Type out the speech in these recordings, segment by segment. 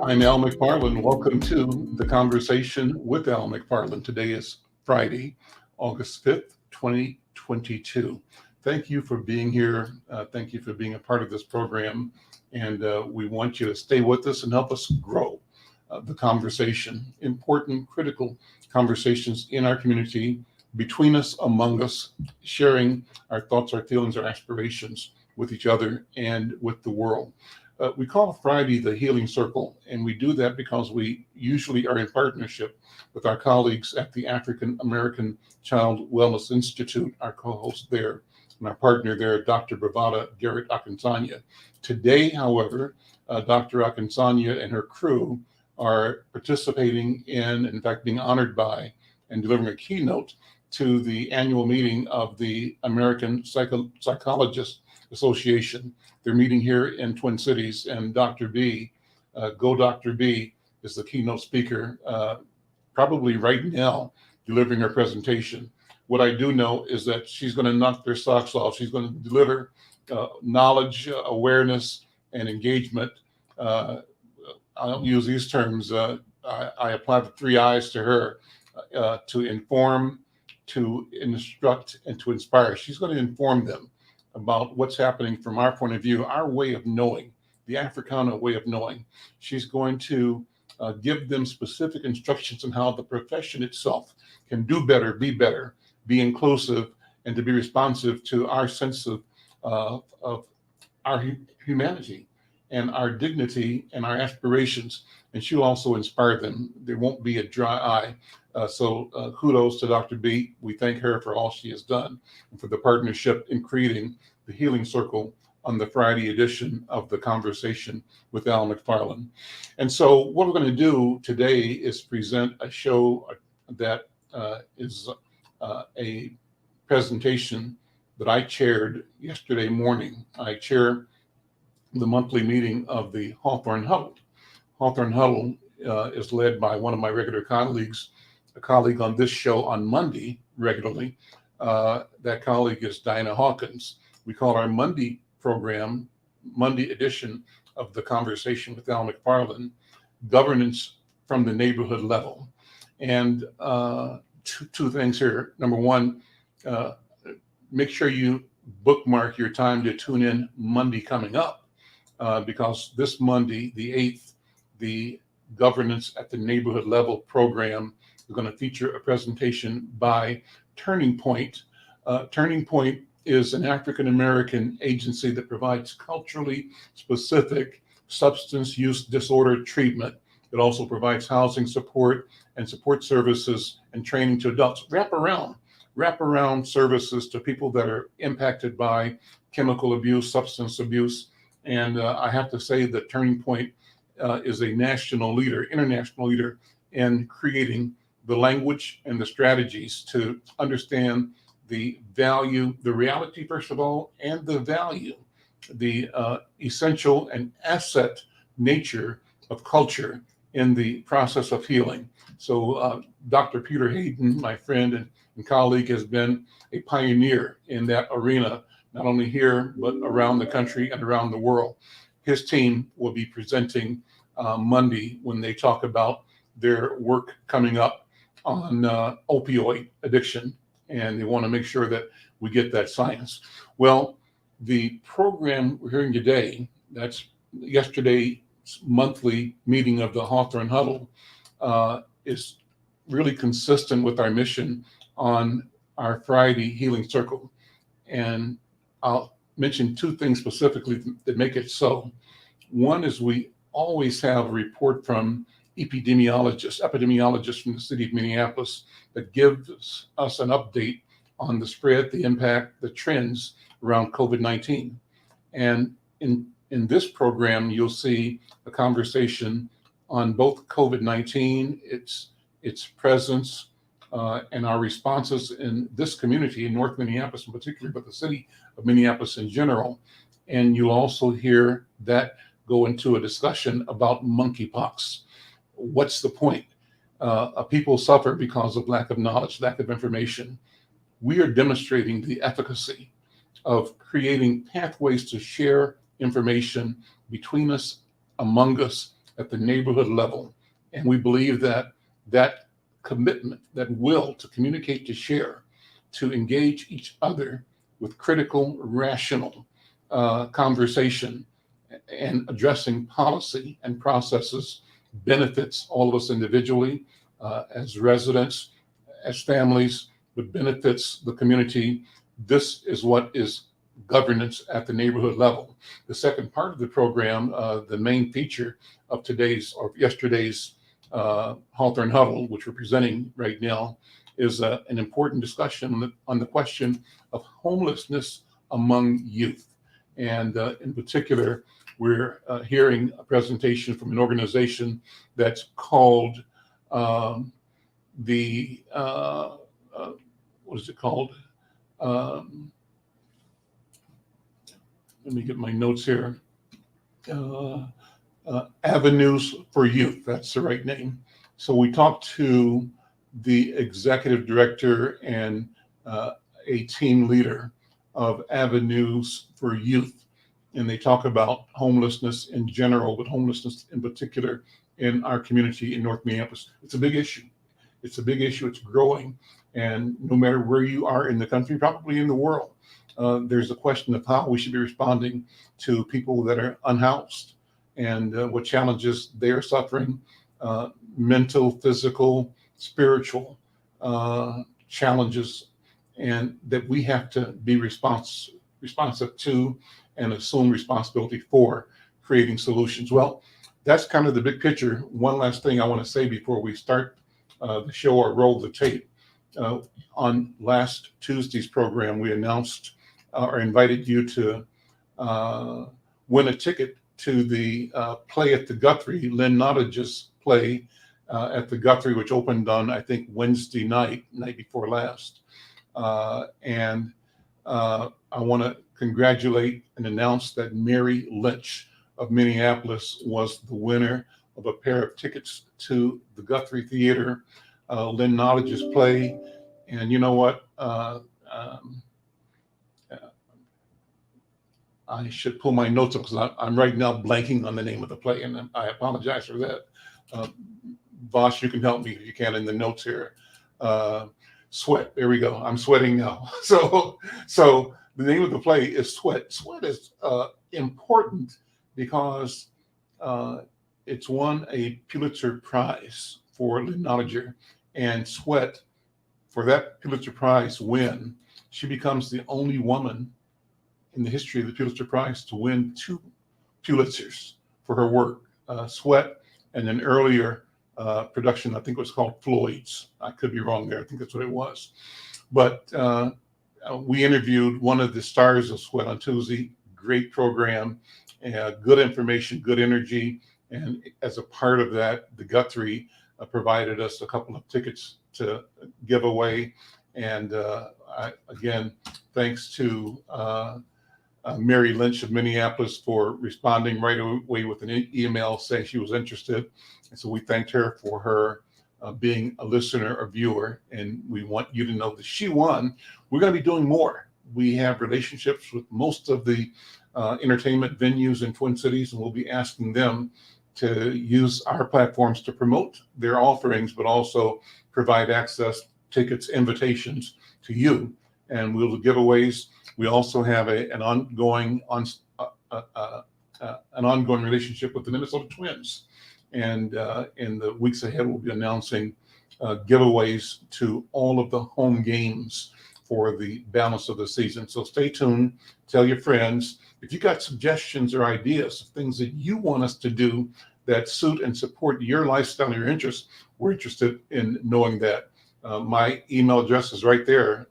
I'm Al McFarlane. Welcome to the conversation with Al McFarlane. Today is Friday, August 5th, 2022. Thank you for being here. Thank you for being a part of this program. And we want you to stay with us and help us grow the conversation. Important, critical conversations in our community, between us, among us, sharing our thoughts, our feelings, our aspirations with each other and with the world. We call Friday the Healing Circle, and we do that because we usually are in partnership with our colleagues at the African American Child Wellness Institute, our co-host there, and our partner there, Dr. Bravada Garrett-Akinsanya. Today, however, Dr. Akinsanya and her crew are participating in fact, being honored by and delivering a keynote to the annual meeting of the American Psychologists Association. They're meeting here in Twin Cities, and Dr. B, Go Dr. B, is the keynote speaker, probably right now, delivering her presentation. What I do know is that she's going to knock their socks off. She's going to deliver knowledge, awareness, and engagement. I don't use these terms. I apply the 3 I's to her to inform, to instruct, and to inspire. She's going to inform them about what's happening from our point of view, our way of knowing, the Africana way of knowing. She's going to give them specific instructions on how the profession itself can do better, be inclusive, and to be responsive to our sense of our humanity and our dignity and our aspirations. And she'll also inspire them. There won't be a dry eye. So kudos to Dr. B. We thank her for all she has done and for the partnership in creating the Healing Circle on the Friday edition of the Conversation with Al McFarlane. And so what we're going to do today is present a show that is a presentation that I chaired yesterday morning. I chair the monthly meeting of the Hawthorne Huddle. Hawthorne Huddle is led by one of my regular colleagues, a colleague on this show on Monday regularly. That colleague is Diana Hawkins. We call our Monday program, Monday edition of the Conversation with Al McFarlane, Governance from the Neighborhood Level. And two things here. Number one, make sure you bookmark your time to tune in Monday coming up, because this Monday, the 8th, the Governance at the Neighborhood Level program is going to feature a presentation by Turning Point. Turning Point is an African-American agency that provides culturally specific substance use disorder treatment. It also provides housing support and support services and training to adults. Wraparound services to people that are impacted by chemical abuse, substance abuse. And I have to say that Turning Point is a national leader, international leader in creating the language and the strategies to understand the value, the reality, first of all, and the value, the essential and asset nature of culture in the process of healing. So Dr. Peter Hayden, my friend and colleague, has been a pioneer in that arena, not only here, but around the country and around the world. His team will be presenting Monday when they talk about their work coming up on opioid addiction, and they want to make sure that we get that science. Well, the program we're hearing today, that's yesterday's monthly meeting of the Hawthorne Huddle, is really consistent with our mission on our Friday Healing Circle. And I'll mention 2 things specifically that make it so. One is we always have a report from epidemiologists from the city of Minneapolis that gives us an update on the spread, the impact, the trends around COVID-19. And in this program, you'll see a conversation on both COVID-19, its presence, and our responses in this community, in North Minneapolis in particular, but the city of Minneapolis in general. And you'll also hear that go into a discussion about monkeypox. What's the point? People suffer because of lack of knowledge, lack of information. We are demonstrating the efficacy of creating pathways to share information between us, among us, at the neighborhood level. And we believe that that commitment, that will to communicate, to share, to engage each other with critical, rational conversation and addressing policy and processes benefits all of us individually, as residents, as families, but benefits the community. This is what is governance at the neighborhood level. The second part of the program, the main feature of today's or yesterday's Hawthorne Huddle, which we're presenting right now, is an important discussion on the question of homelessness among youth. And in particular, we're hearing a presentation from an organization that's called what is it called? Let me get my notes here. Avenues for Youth, that's the right name. So we talked to the executive director and a team leader of Avenues for Youth, and they talk about homelessness in general, but homelessness in particular in our community in North Minneapolis. It's a big issue. It's a big issue. It's growing. And no matter where you are in the country, probably in the world, there's a question of how we should be responding to people that are unhoused and what challenges they are suffering, mental, physical, spiritual challenges, and that we have to be responsive to and assume responsibility for creating solutions. Well, that's kind of the big picture. One last thing I want to say before we start the show or roll the tape. On last Tuesday's program, we announced or invited you to win a ticket to the play at the Guthrie, Lynn Nottage's play at the Guthrie, which opened on, I think, Wednesday night before last. And I want to congratulate and announce that Mary Lynch of Minneapolis was the winner of a pair of tickets to the Guthrie Theater, Lynn Nottage's play. And you know what? I should pull my notes up because I'm right now blanking on the name of the play, and I apologize for that. Boss, you can help me if you can in the notes here. Sweat. There we go. I'm sweating now. So the name of the play is Sweat. Sweat is important because it's won a Pulitzer Prize for Lynn Nottage, and Sweat, for that Pulitzer Prize win, she becomes the only woman in the history of the Pulitzer Prize to win 2 Pulitzers for her work, Sweat, and an earlier production, I think it was called Floyd's. I could be wrong there. I think that's what it was. But we interviewed one of the stars of Sweat on Tuesday. Great program, good information, good energy. And as a part of that, the Guthrie provided us a couple of tickets to give away. And again, thanks to Mary Lynch of Minneapolis for responding right away with an email saying she was interested. And so we thanked her for her being a listener or viewer. And we want you to know that she won. We're going to be doing more. We have relationships with most of the entertainment venues in Twin Cities, and we'll be asking them to use our platforms to promote their offerings, but also provide access, tickets, invitations to you. And we'll do giveaways. We also have an ongoing relationship with the Minnesota Twins, and in the weeks ahead, we'll be announcing giveaways to all of the home games for the balance of the season. So stay tuned. Tell your friends. If you got suggestions or ideas of things that you want us to do that suit and support your lifestyle and your interests, we're interested in knowing that. My email address is right there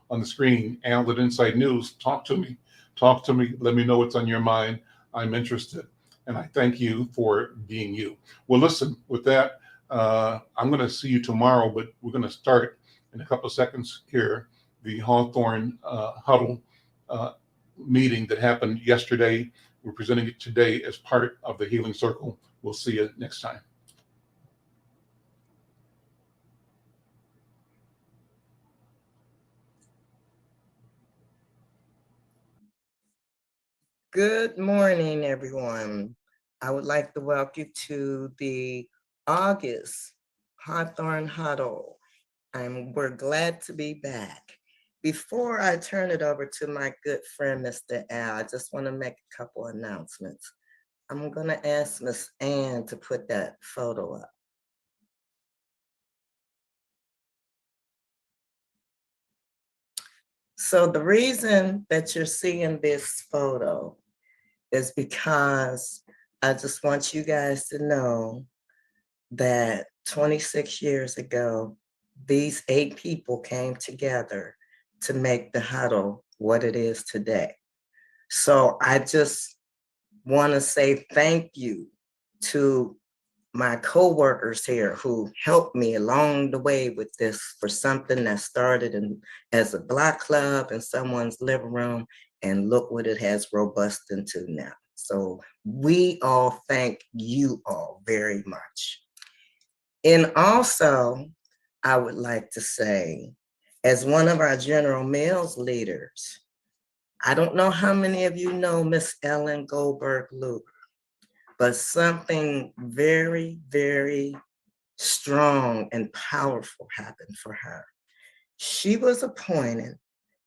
on the screen, Arnold at Inside News. Talk to me. Let me know what's on your mind. I'm interested. And I thank you for being you. Well, listen, with that, I'm going to see you tomorrow, but we're going to start in a couple of seconds here, the Hawthorne Huddle meeting that happened yesterday. We're presenting it today as part of the Healing Circle. We'll see you next time. Good morning, everyone. I would like to welcome you to the August Hawthorne Huddle. We're glad to be back. Before I turn it over to my good friend, Mr. Al, I just want to make a couple announcements. I'm going to ask Miss Ann to put that photo up. So the reason that you're seeing this photo is because I just want you guys to know that 26 years ago, these 8 people came together to make the Huddle what it is today. So I just want to say thank you to my co-workers here who helped me along the way with this, for something that started as a block club in someone's living room, and look what it has robust into now. So we all thank you all very much. And also, I would like to say, as one of our General Mills leaders, I don't know how many of you know Miss Ellen Goldberg-Luger, but something very, very strong and powerful happened for her. She was appointed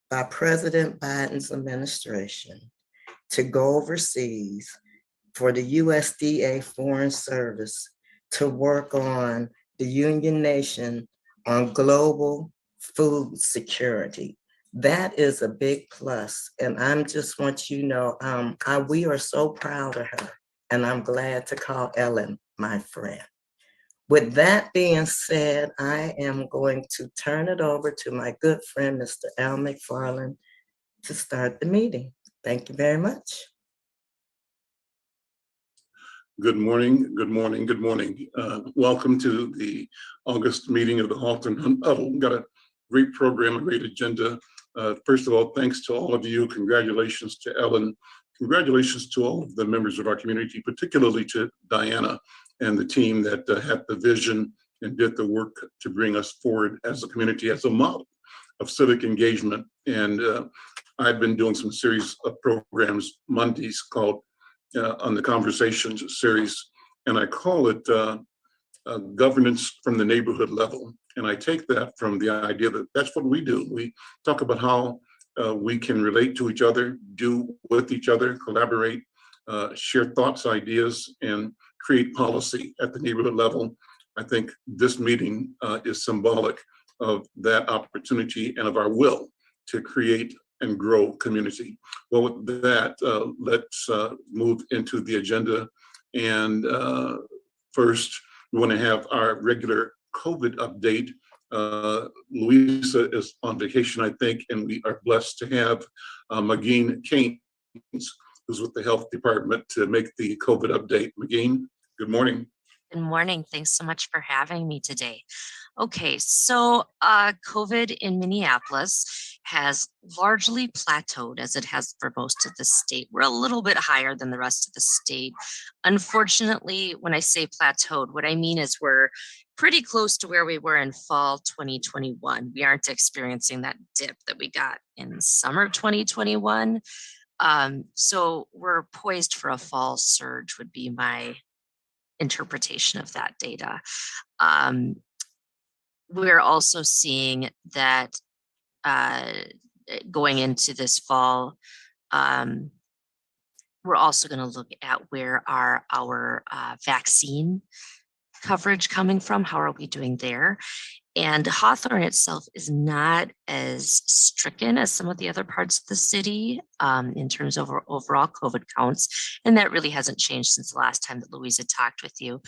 by President Biden's administration to go overseas for the USDA Foreign Service to work on the Union Nation on global food security. That is a big plus, and I just want you to know, we are so proud of her, and I'm glad to call Ellen my friend. With that being said, I am going to turn it over to my good friend, Mr. Al McFarlane, to start the meeting. Thank you very much. Good morning, good morning, good morning. Welcome to the August meeting of the Hawthorne Huddle. We've got a great program, a great agenda. First of all, thanks to all of you. Congratulations to Ellen. Congratulations to all of the members of our community, particularly to Diana and the team that had the vision and did the work to bring us forward as a community, as a model of civic engagement. And I've been doing some series of programs Mondays called on the Conversations series, and I call it governance from the neighborhood level. And I take that from the idea that that's what we do. We talk about how we can relate to each other, do with each other, collaborate, share thoughts, ideas, and create policy at the neighborhood level. I think this meeting is symbolic of that opportunity and of our will to create and grow community. Well, with that, let's move into the agenda. And first, we want to have our regular COVID update. Louisa is on vacation, I think, and we are blessed to have Mageen Keynes, who's with the health department, to make the COVID update. Mageen, good morning. Good morning. Thanks so much for having me today. Okay, so COVID in Minneapolis has largely plateaued, as it has for most of the state. We're a little bit higher than the rest of the state. Unfortunately, when I say plateaued, what I mean is we're pretty close to where we were in fall 2021. We aren't experiencing that dip that we got in summer 2021. So we're poised for a fall surge would be my interpretation of that data. We're also seeing that going into this fall, we're also going to look at where are our vaccine coverage coming from, how are we doing there? And Hawthorne itself is not as stricken as some of the other parts of the city in terms of overall COVID counts. And that really hasn't changed since the last time that Louisa talked with you.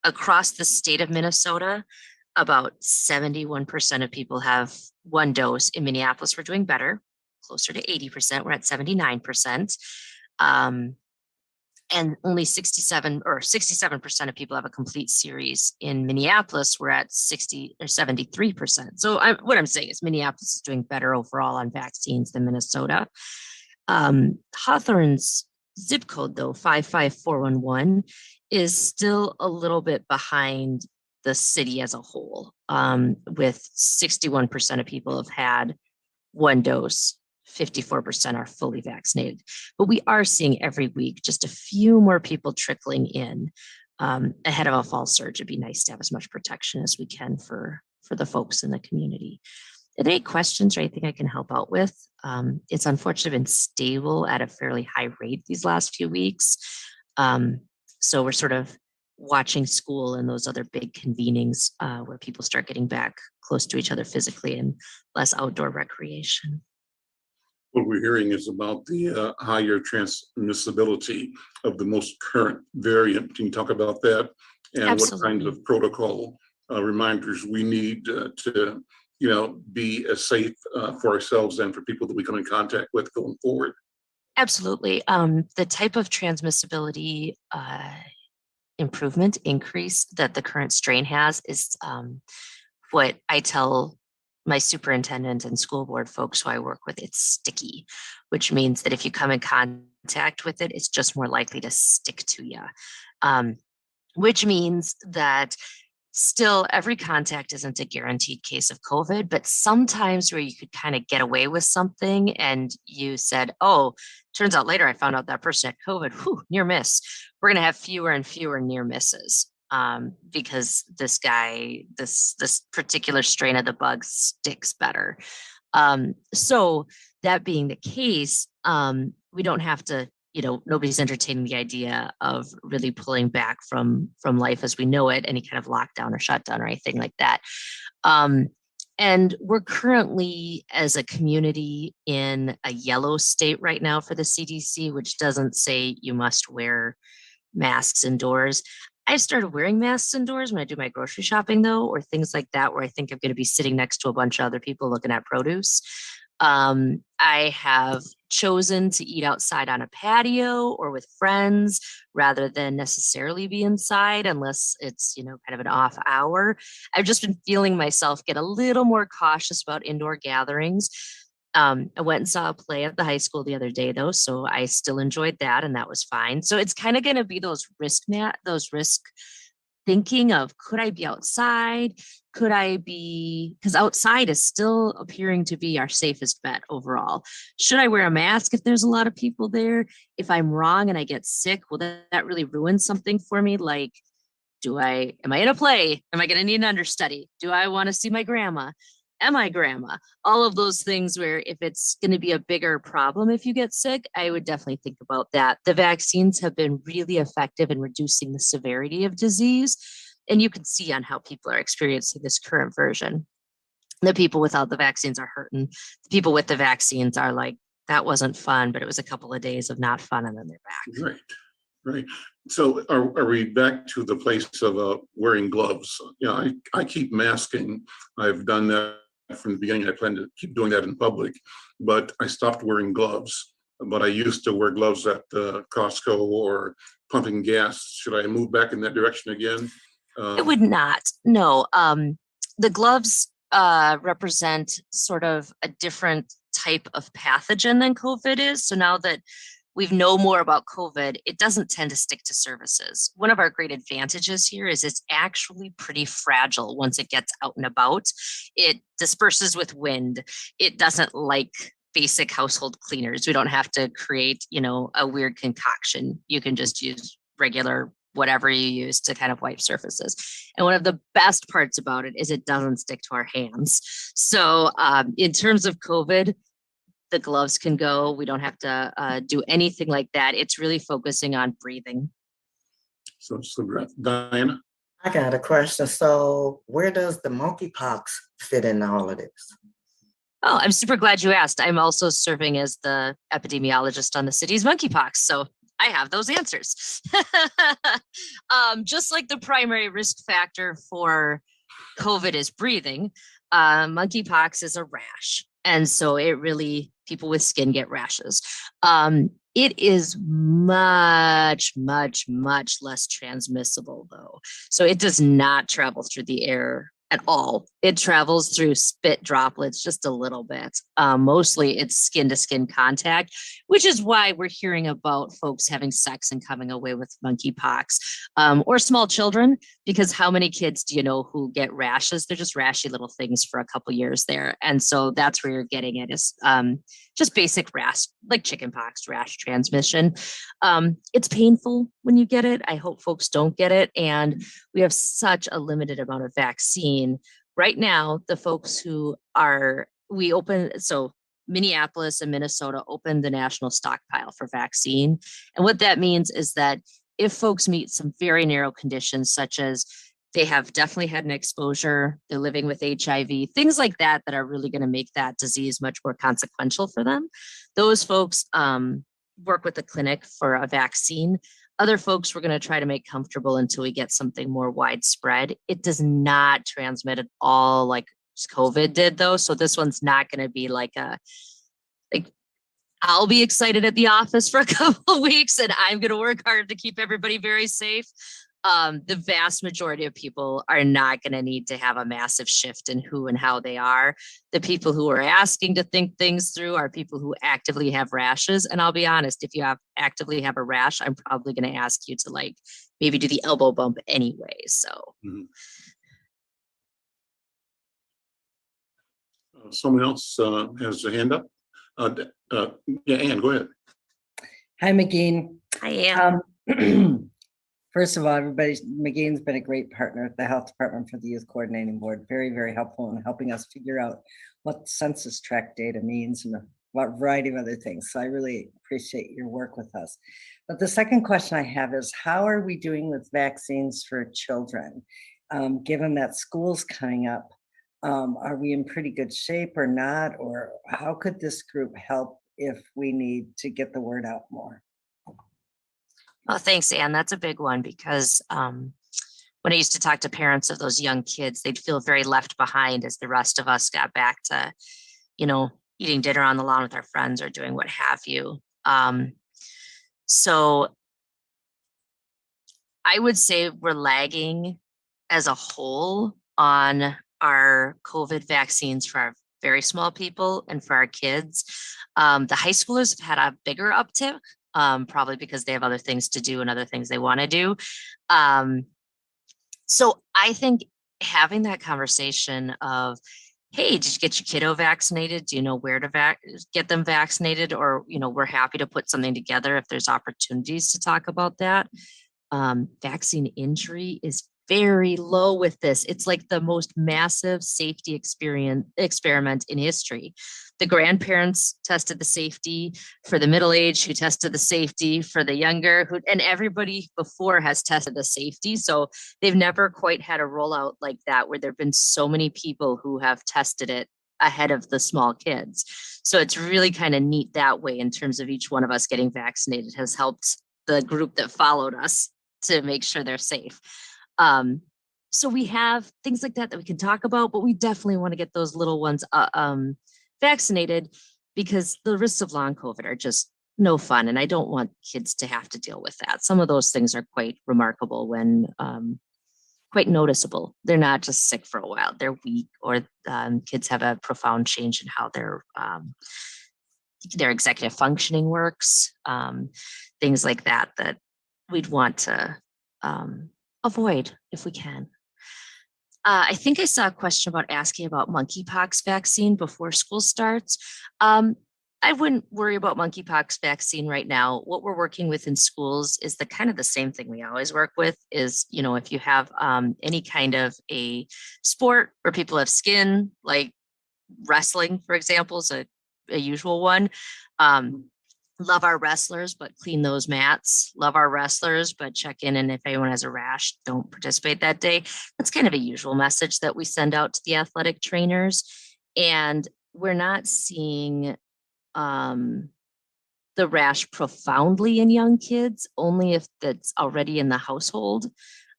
Across the state of Minnesota, about 71% of people have one dose. In Minneapolis, we're doing better, closer to 80%. We're at 79%. And only 67% of people have a complete series. In Minneapolis, we're at 60 or 73%. So what I'm saying is Minneapolis is doing better overall on vaccines than Minnesota. Hawthorne's zip code, though, 55411, is still a little bit behind the city as a whole, with 61% of people have had one dose, 54% are fully vaccinated. But we are seeing every week just a few more people trickling in ahead of a fall surge. It'd be nice to have as much protection as we can for the folks in the community. Are there any questions or anything I can help out with? It's unfortunately been stable at a fairly high rate these last few weeks. So we're sort of watching school and those other big convenings where people start getting back close to each other physically and less outdoor recreation. What we're hearing is about the higher transmissibility of the most current variant. Can you talk about that and Absolutely. what kinds of protocol reminders we need to be as safe for ourselves and for people that we come in contact with going forward? Absolutely. The type of transmissibility improvement increase that the current strain has is what I tell my superintendent and school board folks who I work with. It's sticky, which means that if you come in contact with it, it's just more likely to stick to you, which means that still every contact isn't a guaranteed case of COVID, but sometimes where you could kind of get away with something and you said, oh, turns out later I found out that person had COVID, whew, near miss. We're going to have fewer and fewer near misses because this particular strain of the bug sticks better. So that being the case, we don't have to, nobody's entertaining the idea of really pulling back from life as we know it, any kind of lockdown or shutdown or anything like that. And we're currently, as a community, in a yellow state right now for the CDC, which doesn't say you must wear masks indoors. I started wearing masks indoors when I do my grocery shopping, though, or things like that, where I think I'm going to be sitting next to a bunch of other people looking at produce. I have chosen to eat outside on a patio or with friends rather than necessarily be inside unless it's, kind of an off hour. I've just been feeling myself get a little more cautious about indoor gatherings. I went and saw a play at the high school the other day, though, so I still enjoyed that, and that was fine. So it's kind of going to be those risk thinking of, could I be outside? Could I be, because outside is still appearing to be our safest bet overall. Should I wear a mask if there's a lot of people there? If I'm wrong and I get sick, will that really ruin something for me? Like, am I in a play? Am I going to need an understudy? Do I want to see my grandma? Am I grandma? All of those things where if it's going to be a bigger problem if you get sick, I would definitely think about that. The vaccines have been really effective in reducing the severity of disease. And you can see on how people are experiencing this current version. The people without the vaccines are hurting. The people with the vaccines are like, that wasn't fun, but it was a couple of days of not fun and then they're back. Right. So are we back to the place of wearing gloves? I keep masking. I've done that from the beginning. I plan to keep doing that in public, but I stopped wearing gloves. But I used to wear gloves at Costco or pumping gas. Should I move back in that direction again? It would not. No. The gloves represent sort of a different type of pathogen than COVID is. So now that we know more about COVID, it doesn't tend to stick to surfaces. One of our great advantages here is it's actually pretty fragile once it gets out and about. It disperses with wind. It doesn't like basic household cleaners. We don't have to create, a weird concoction. You can just use regular whatever you use to kind of wipe surfaces. And one of the best parts about it is it doesn't stick to our hands. So in terms of COVID, the gloves can go. We don't have to do anything like that. It's really focusing on breathing. So Diana? I got a question. So where does the monkeypox fit in all of this? Oh, I'm super glad you asked. I'm also serving as the epidemiologist on the city's monkeypox. So I have those answers. Just like the primary risk factor for COVID is breathing, monkeypox is a rash. And so people with skin get rashes. It is much, much, much less transmissible though. So it does not travel through the air at all. It travels through spit droplets just a little bit. Mostly it's skin to skin contact, which is why we're hearing about folks having sex and coming away with monkeypox, or small children, because how many kids do you know who get rashes? They're just rashy little things for a couple years there. And so that's where you're getting it, is just basic rash, like chickenpox, rash transmission. It's painful when you get it. I hope folks don't get it. And we have such a limited amount of vaccine. Right now, the folks who are, so Minneapolis and Minnesota opened the national stockpile for vaccine. And what that means is that if folks meet some very narrow conditions, such as they have definitely had an exposure, they're living with HIV, things like that, that are really going to make that disease much more consequential for them, those folks work with the clinic for a vaccine. Other folks we're going to try to make comfortable until we get something more widespread. It does not transmit at all like COVID did, though. So this one's not going to be like I'll be excited at the office for a couple of weeks, and I'm going to work hard to keep everybody very safe. The vast majority of people are not going to need to have a massive shift in who and how they are. The people who are asking to think things through are people who actively have rashes. And I'll be honest, if you actively have a rash, I'm probably going to ask you to like maybe do the elbow bump anyway. So. Someone else has a hand up. Yeah, Ann, go ahead. Hi, McGean. I am. First of all, McGean's been a great partner at the health department for the youth coordinating board. Very, very helpful in helping us figure out what census tract data means and a variety of other things. So I really appreciate your work with us. But the second question I have is, how are we doing with vaccines for children? Given that school's coming up, are we in pretty good shape or not? Or how could this group help if we need to get the word out more? Oh, thanks, Anne. That's a big one, because when I used to talk to parents of those young kids, they'd feel very left behind as the rest of us got back to, eating dinner on the lawn with our friends or doing what have you. So I would say we're lagging as a whole on our COVID vaccines for our very small people and for our kids. The high schoolers have had a bigger uptick. Probably because they have other things to do and other things they want to do. So I think having that conversation of, hey, did you get your kiddo vaccinated? Do you know where to get them vaccinated? Or, we're happy to put something together if there's opportunities to talk about that. Vaccine injury is very low with this. It's like the most massive safety experiment in history. The grandparents tested the safety for the middle age, who tested the safety for the younger, and everybody before has tested the safety. So they've never quite had a rollout like that, where there've been so many people who have tested it ahead of the small kids. So it's really kind of neat that way, in terms of each one of us getting vaccinated has helped the group that followed us to make sure they're safe. So we have things like that we can talk about, but we definitely want to get those little ones vaccinated, because the risks of long COVID are just no fun. And I don't want kids to have to deal with that. Some of those things are quite remarkable when quite noticeable. They're not just sick for a while, they're weak, or kids have a profound change in how their executive functioning works, things like that we'd want to avoid if we can. I think I saw a question about asking about monkeypox vaccine before school starts. I wouldn't worry about monkeypox vaccine right now. What we're working with in schools is the kind of the same thing we always work with is, if you have any kind of a sport where people have skin, like wrestling, for example, is a usual one. Love our wrestlers, but clean those mats. Love our wrestlers, but check in. And if anyone has a rash, don't participate that day. That's kind of a usual message that we send out to the athletic trainers. And we're not seeing the rash profoundly in young kids, only if that's already in the household.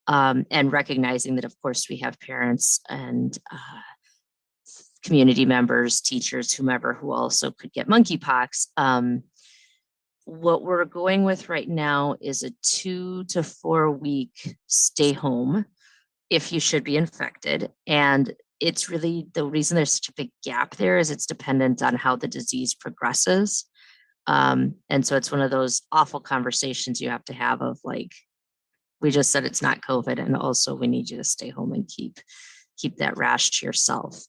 And recognizing that, of course, we have parents and community members, teachers, whomever, who also could get monkeypox. What we're going with right now is a 2 to 4 week stay home. if you should be infected. And it's really the reason there's such a big gap there is it's dependent on how the disease progresses. And so it's one of those awful conversations you have to have of like, we just said it's not COVID, and also we need you to stay home and keep that rash to yourself.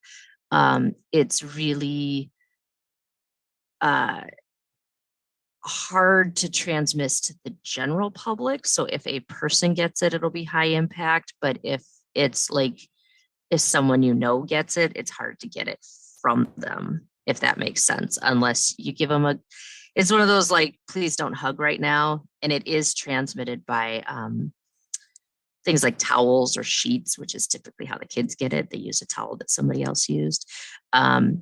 It's really hard to transmit to the general public. So if a person gets it, it'll be high impact. But if it's like, if someone you know gets it, it's hard to get it from them, if that makes sense, unless you give them it's one of those like, please don't hug right now. And it is transmitted by things like towels or sheets, which is typically how the kids get it. They use a towel that somebody else used. And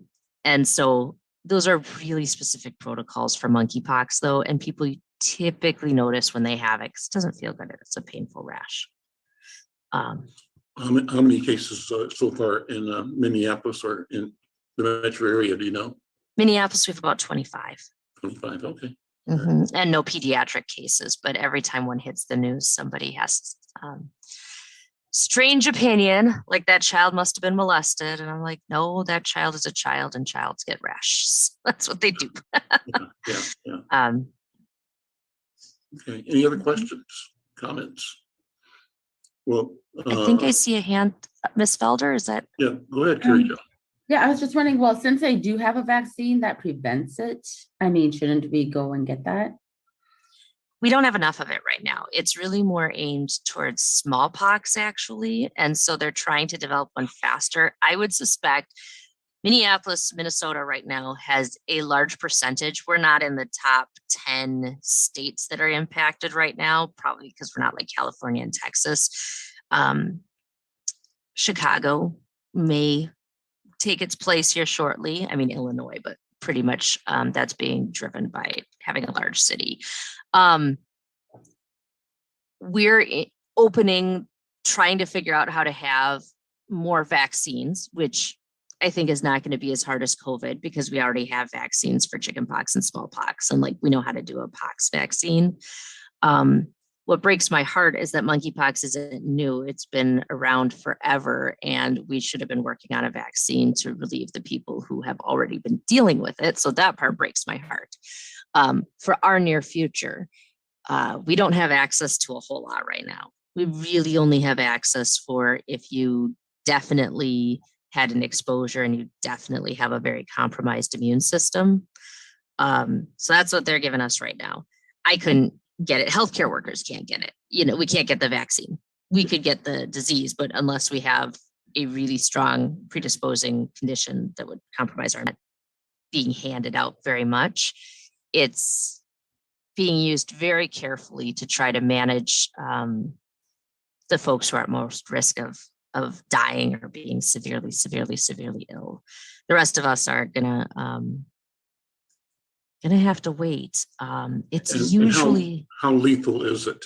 so those are really specific protocols for monkeypox though. And people typically notice when they have it, because it doesn't feel good. It's a painful rash. How many cases so far in Minneapolis or in the metro area, do you know? Minneapolis, we have about 25. 25, okay. And no pediatric cases, but every time one hits the news, somebody has strange opinion, like that child must have been molested. And I'm like, no, that child is a child and childs get rashes. That's what they do. Yeah. Okay, any other questions, comments? Well, I think I see a hand, Miss Felder, is that? Yeah, go ahead, Carrie Jo. Yeah, I was just wondering, well, since they do have a vaccine that prevents it, I mean, shouldn't we go and get that? We don't have enough of it right now. It's really more aimed towards smallpox, actually. And so they're trying to develop one faster. I would suspect Minneapolis, Minnesota right now has a large percentage. We're not in the top 10 states that are impacted right now, probably because we're not like California and Texas. Chicago may take its place here shortly. I mean, Illinois, but pretty much that's being driven by having a large city. We're trying to figure out how to have more vaccines, which I think is not going to be as hard as COVID because we already have vaccines for chickenpox and smallpox. And like, we know how to do a pox vaccine. What breaks my heart is that monkeypox isn't new. It's been around forever, and we should have been working on a vaccine to relieve the people who have already been dealing with it. So that part breaks my heart. For our near future, we don't have access to a whole lot right now. We really only have access for if you definitely had an exposure and you definitely have a very compromised immune system. So that's what they're giving us right now. I couldn't get it. Healthcare workers can't get it. You know, we can't get the vaccine. We could get the disease, but unless we have a really strong predisposing condition that would compromise our not being handed out very much, it's being used very carefully to try to manage the folks who are at most risk of dying or being severely ill. The rest of us are gonna have to wait. It's usually how lethal is it?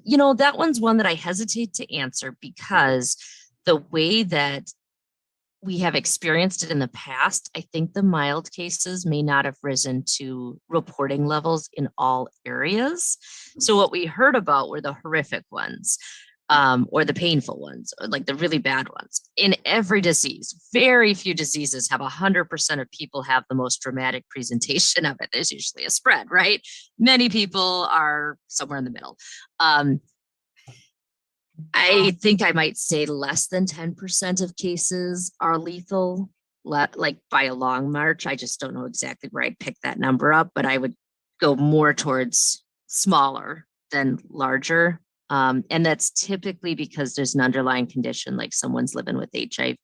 You know, that one's one that I hesitate to answer because the way that we have experienced it in the past, I think the mild cases may not have risen to reporting levels in all areas. So what we heard about were the horrific ones, or the painful ones, or like the really bad ones. In every disease, very few diseases have 100% of people have the most dramatic presentation of it. There's usually a spread, right? Many people are somewhere in the middle. I think I might say less than 10% of cases are lethal, like by a long march. I just don't know exactly where I'd pick that number up, but I would go more towards smaller than larger. And that's typically because there's an underlying condition, like someone's living with HIV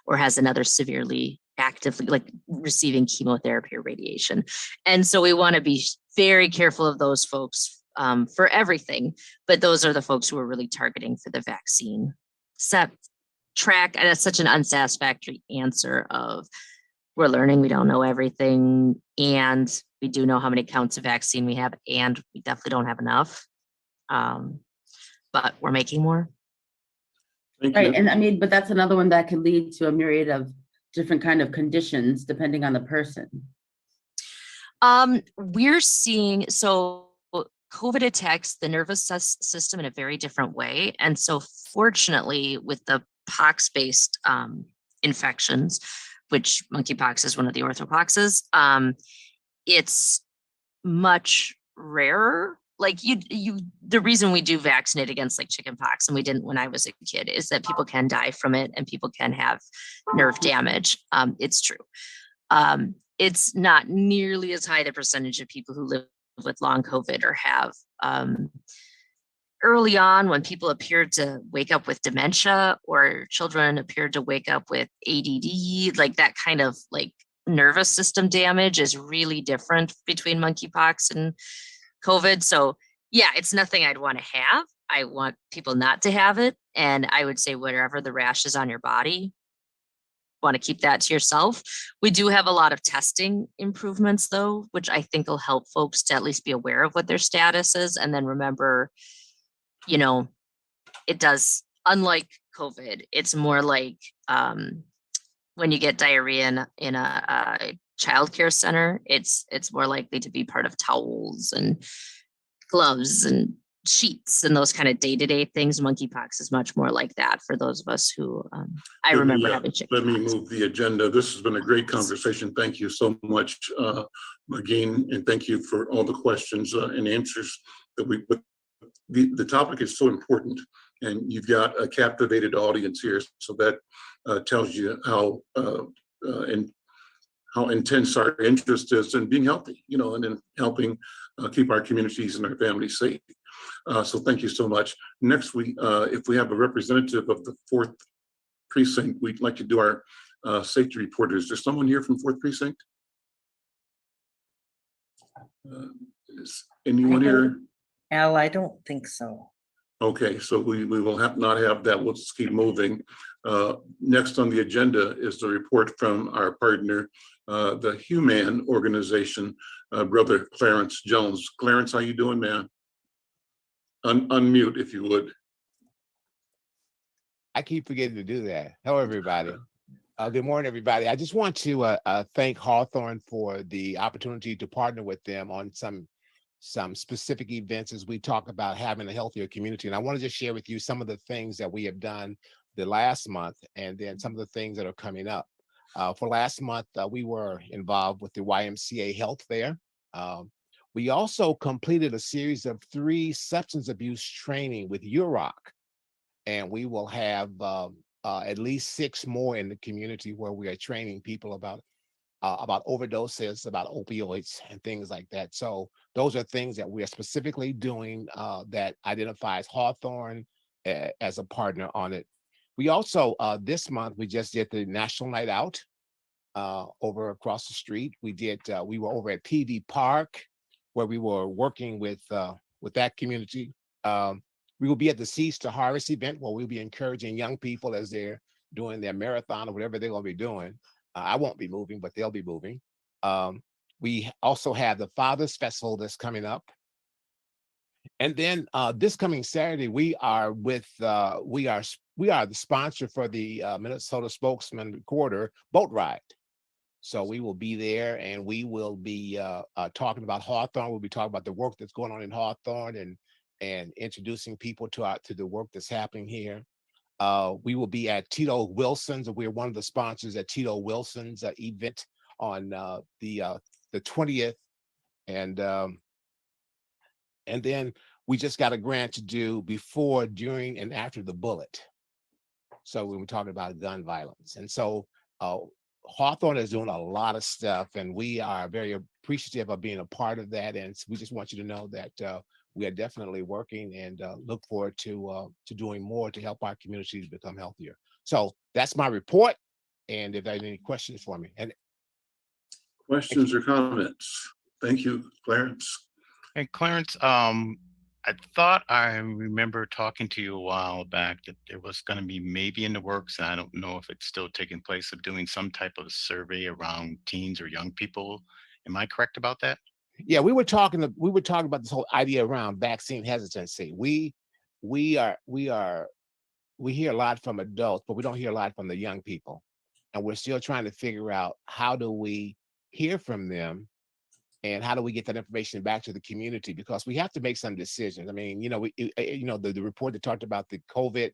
or has another severely actively, like receiving chemotherapy or radiation. And so we want to be very careful of those folks for everything, but those are the folks who are really targeting for the vaccine. Track, and that's such an unsatisfactory answer of we're learning, we don't know everything, and we do know how many counts of vaccine we have, and we definitely don't have enough. But we're making more. Thank Right, you. and I mean, but that's another one that could lead to a myriad of different kind of conditions depending on the person. We're seeing, so COVID attacks the nervous system in a very different way. And so fortunately, with the pox-based infections, which monkeypox is one of the orthopoxes, it's much rarer. Like the reason we do vaccinate against like chickenpox, and we didn't when I was a kid, is that people can die from it and people can have nerve damage. It's true. It's not nearly as high the percentage of people who live with long COVID or have. Early on, when people appeared to wake up with dementia, or children appeared to wake up with ADD, like that kind of like nervous system damage is really different between monkeypox and COVID. So yeah, it's nothing I'd want to have. I want people not to have it. And I would say whatever the rash is on your body, want to keep that to yourself. We do have a lot of testing improvements though, which I think will help folks to at least be aware of what their status is. And then remember, you know, it does, unlike COVID, it's more like when you get diarrhea in a childcare center, it's more likely to be part of towels and gloves and sheets and those kind of day-to-day things. Monkeypox is much more like that for those of us who I remember having Let me chickenpox. move the agenda. This has been a great conversation. Thank you so much, McGinn, and thank you for all the questions and answers that the topic is so important, and you've got a captivated audience here, so that tells you how intense our interest is in being healthy, you know, and in helping keep our communities and our families safe. So thank you so much. Next week, if we have a representative of the 4th Precinct, we'd like to do our safety report. Is there someone here from 4th Precinct? Is anyone here? Al, I don't think so. Okay, so we will not have that. We'll just keep moving. Next on the agenda is the report from our partner, the Human organization, Brother Clarence Jones. Clarence, how you doing, man? Unmute if you would. I keep forgetting to do that. Hello, everybody. Good morning, everybody. I just want to thank Hawthorne for the opportunity to partner with them on some specific events as we talk about having a healthier community. And I want to just share with you some of the things that we have done the last month, and then some of the things that are coming up. For last month, we were involved with the YMCA Health Fair. We also completed a series of 3 substance abuse training with UROC, and we will have at least 6 more in the community where we are training people about overdoses, about opioids, and things like that. So those are things that we are specifically doing that identifies Hawthorne as a partner on it. We also, this month, we just did the National Night Out over across the street. We were over at PV Park, where we were working with that community. We will be at the Seeds to Harvest event, where we'll be encouraging young people as they're doing their marathon or whatever they're going to be doing. I won't be moving, but they'll be moving. We also have the Fathers Festival that's coming up. And then this coming Saturday, we are the sponsor for the Minnesota Spokesman Recorder boat ride. So we will be there, and we will be talking about Hawthorne. We'll be talking about the work that's going on in Hawthorne and introducing people to the work that's happening here. We will be at Tito Wilson's. We're one of the sponsors at Tito Wilson's event on the 20th. And then we just got a grant to do before, during, and after the bullet. So we were talking about gun violence. And so Hawthorne is doing a lot of stuff, and we are very appreciative of being a part of that. And we just want you to know that we are definitely working and look forward to doing more to help our communities become healthier. So that's my report. And if there's any questions for me. And Questions or comments? Thank you, Clarence. Hey, Clarence, I thought I remember talking to you a while back that there was going to be maybe in the works, and I don't know if it's still taking place, of doing some type of survey around teens or young people. Am I correct about that? Yeah, we were talking about this whole idea around vaccine hesitancy. We hear a lot from adults, but we don't hear a lot from the young people. And we're still trying to figure out, how do we hear from them And how do we get that information back to the community? Because we have to make some decisions. I mean, you know, the report that talked about the COVID